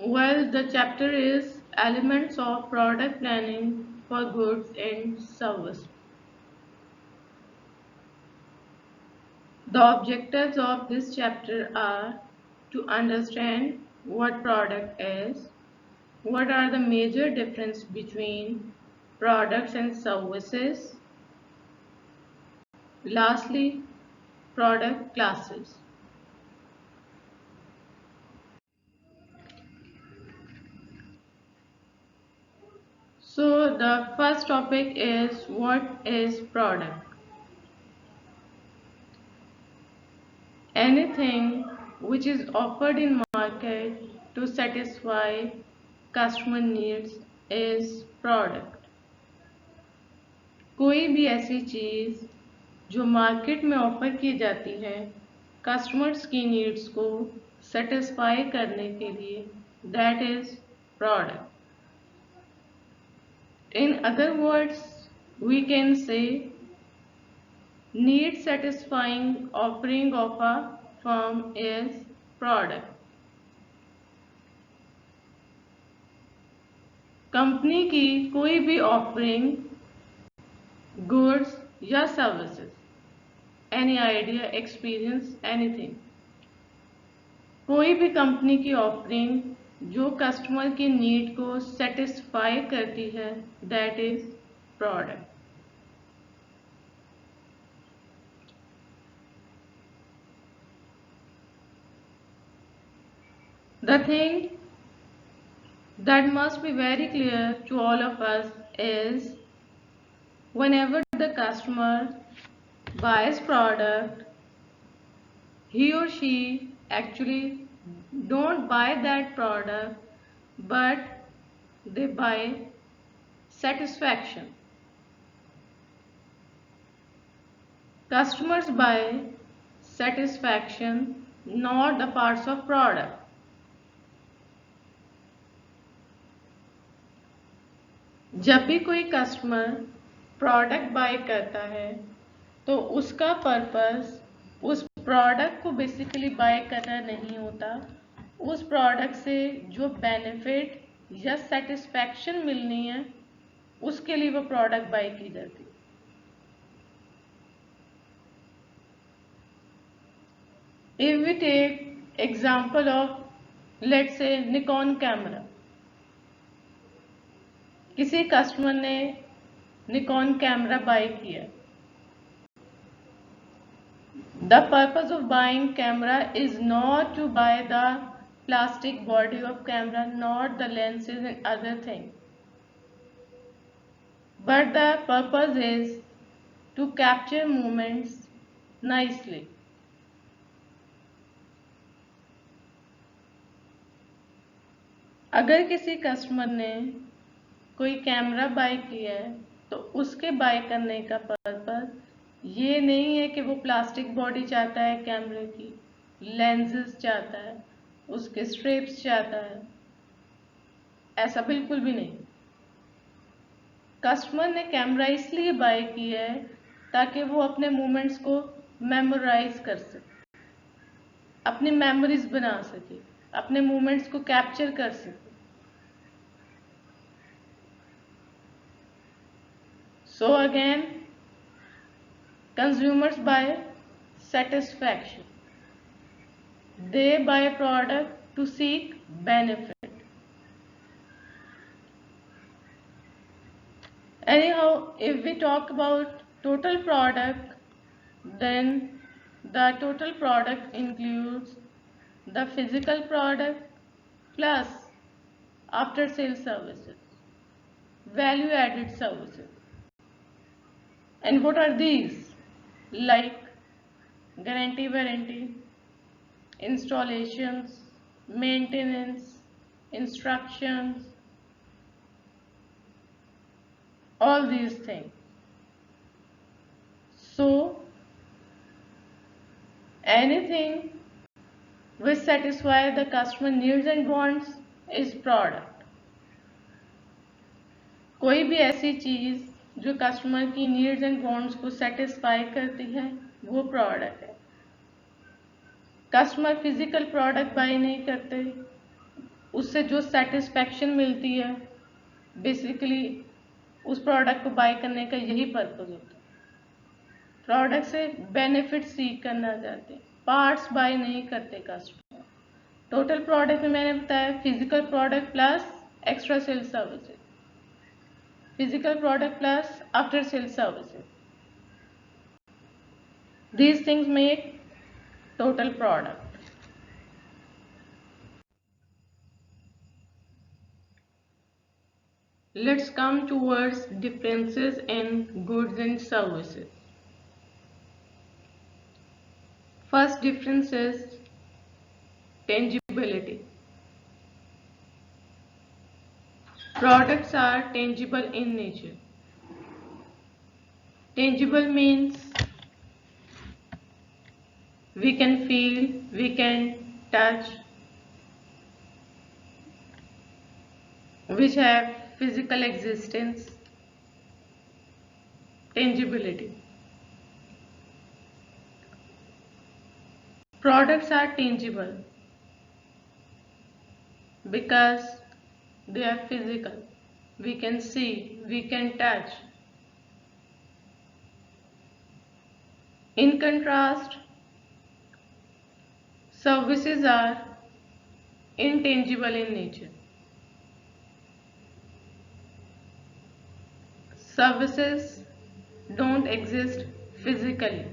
Well, the chapter is Elements of Product Planning for Goods and Service. The objectives of this chapter are to understand what product is, what are the major differences between products and services, lastly, product classes. So the first topic is what is product? Anything which is offered in market to satisfy customer needs is product. कोई भी ऐसी चीज़ जो market में offer की जाती है customers की needs को सेटिस्फाई करने के लिए, that is product. In other words, we can say need satisfying offering of a firm is product. Company की कोई भी ऑफरिंग गुड्स या services, any idea, experience, anything, कोई भी कंपनी की ऑफरिंग जो कस्टमर की नीड को सेटिस्फाई करती है, that is product. The thing that must be very clear to all of us is whenever the customer buys product, he or she actually don't buy that product but they buy satisfaction. Customers buy satisfaction, not the parts of product. जब भी कोई customer product bye करता है तो उसका purpose उस product को basically bye करना नहीं होता, उस प्रोडक्ट से जो बेनिफिट या सेटिस्फैक्शन मिलनी है उसके लिए वो प्रोडक्ट बाय की जाती है. If we take example of, let's say, Nikon camera, किसी कस्टमर ने निकॉन कैमरा बाय किया. The purpose of buying camera is not to buy the plastic body of camera, not the lenses and other thing, but the purpose is to capture moments nicely. अगर किसी customer ने कोई camera bye किया है तो उसके bye करने का पर्पस ये नहीं है कि वो प्लास्टिक बॉडी चाहता है कैमरे की, लेंसेज चाहता है, उसके स्ट्रिप्स चाहता है, ऐसा बिल्कुल भी नहीं. कस्टमर ने कैमरा इसलिए बाय किया है ताकि वो अपने मोमेंट्स को मेमोराइज कर सके, अपनी मेमोरीज बना सके, अपने मोमेंट्स को कैप्चर कर सके. So again, consumers buy satisfaction. They buy a product to seek benefit. Anyhow, if we talk about total product, then the total product includes the physical product plus after sale services, value added services. And what are these? Like guarantee, warranty, installations, maintenance, instructions, all these things. So anything which satisfy the customer needs and wants is product. कोई भी ऐसी चीज जो customer की needs and wants को satisfy करती है वो प्रोडक्ट है. कस्टमर फिजिकल प्रोडक्ट बाय नहीं करते, उससे जो सेटिस्फैक्शन मिलती है, बेसिकली उस प्रोडक्ट को बाय करने का यही पर्पज होता है। प्रोडक्ट से बेनिफिट सीख करना चाहते हैं, पार्ट्स बाय नहीं करते कस्टमर। टोटल प्रोडक्ट में मैंने बताया physical product plus extra sale services, physical product plus after sale services, these things make total product. Let's come towards differences in goods and services. First difference is tangibility. Products are tangible in nature. Tangible means we can feel, we can touch, which have physical existence. Tangibility. Products are tangible because they are physical. We can see, we can touch. In contrast, services are intangible in nature. Services don't exist physically.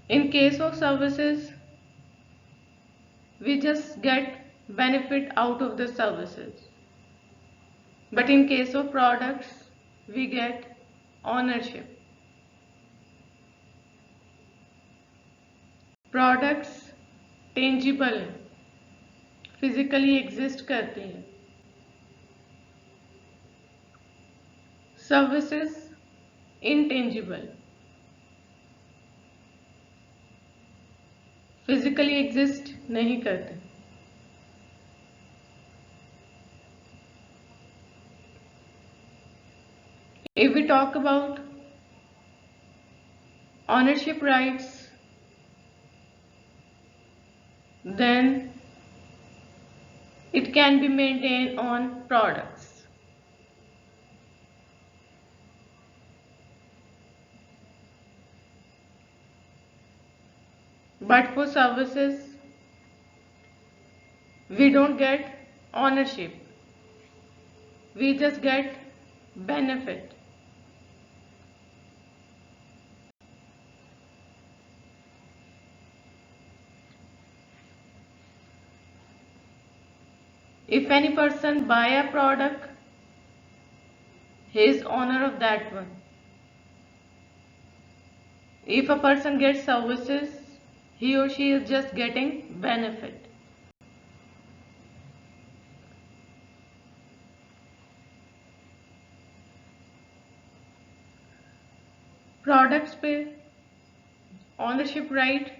In case of services, we just get benefit out of the services. But in case of products, we get ownership. Products tangible हैं, physically exist करते हैं. Services intangible, physically exist नहीं करते. If we talk about ownership rights, then it can be maintained on products. But for services, we don't get ownership. We just get benefit. If any person buy a product, he is owner of that one. If a person gets services, he or she is just getting benefit. Products पे ownership right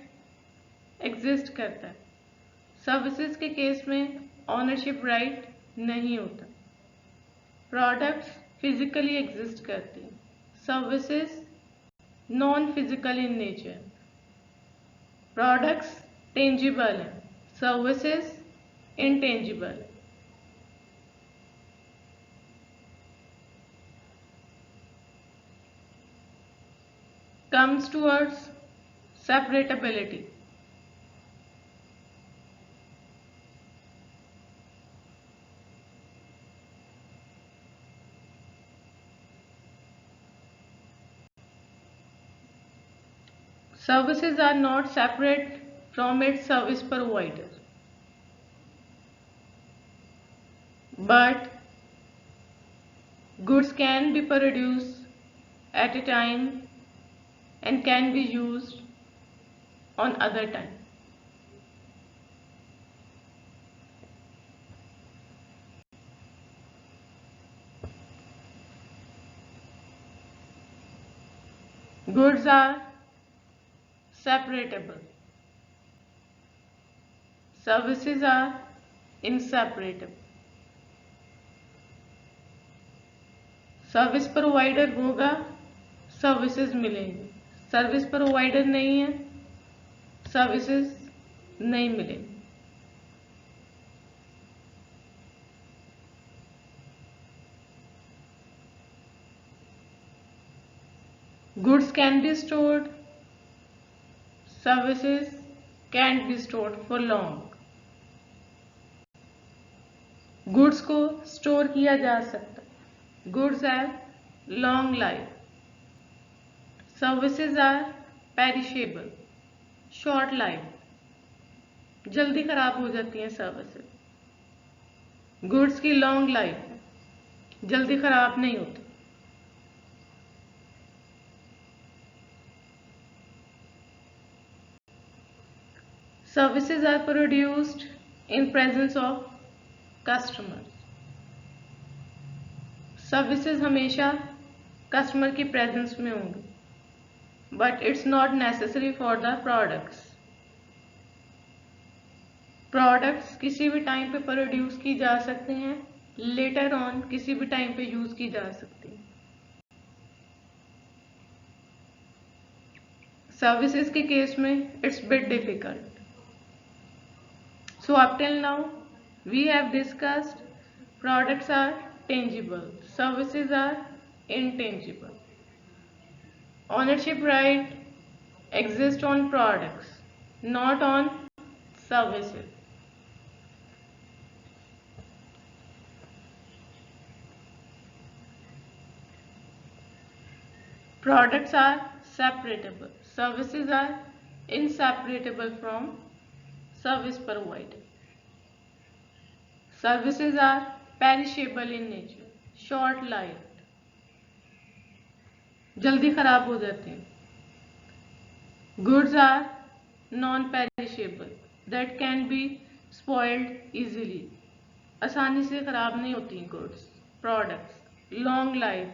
exist करता है, services के case में ownership right नहीं होता. Products physically exist करते हैं, services non physical in nature. Products tangible है, services intangible. Comes towards separatability. Services are not separate from its service provider, but goods can be produced at a time and can be used on other time. Goods are separatable. Services are inseparable. Service provider होगा, services मिलेंगी। Service provider नहीं है, services नहीं मिलेंगी। Goods can be stored, services can't be stored for long. Goods को store किया जा सकता है। Goods have long life. Services are perishable, short life, जल्दी खराब हो जाती हैं सर्विसेज। गुड्स की लॉन्ग लाइफ, जल्दी खराब नहीं होती। Services are produced in presence of customers. Services हमेशा कस्टमर की प्रेजेंस में होंगी, but it's not necessary for the products. Products किसी भी टाइम पे प्रोड्यूस की जा सकते हैं, लेटर ऑन किसी भी टाइम पे यूज की जा सकती है। सर्विसेज के केस में it's bit difficult. So up till now we have discussed products are tangible, services are intangible. Ownership right exists on products, not on services. Products are separable, services are inseparable from service provider. Services are perishable in nature, short lived, जल्दी खराब हो जाते हैं। Goods are non-perishable, that can be spoiled easily, आसानी से खराब नहीं होती गुड्स। Products long life,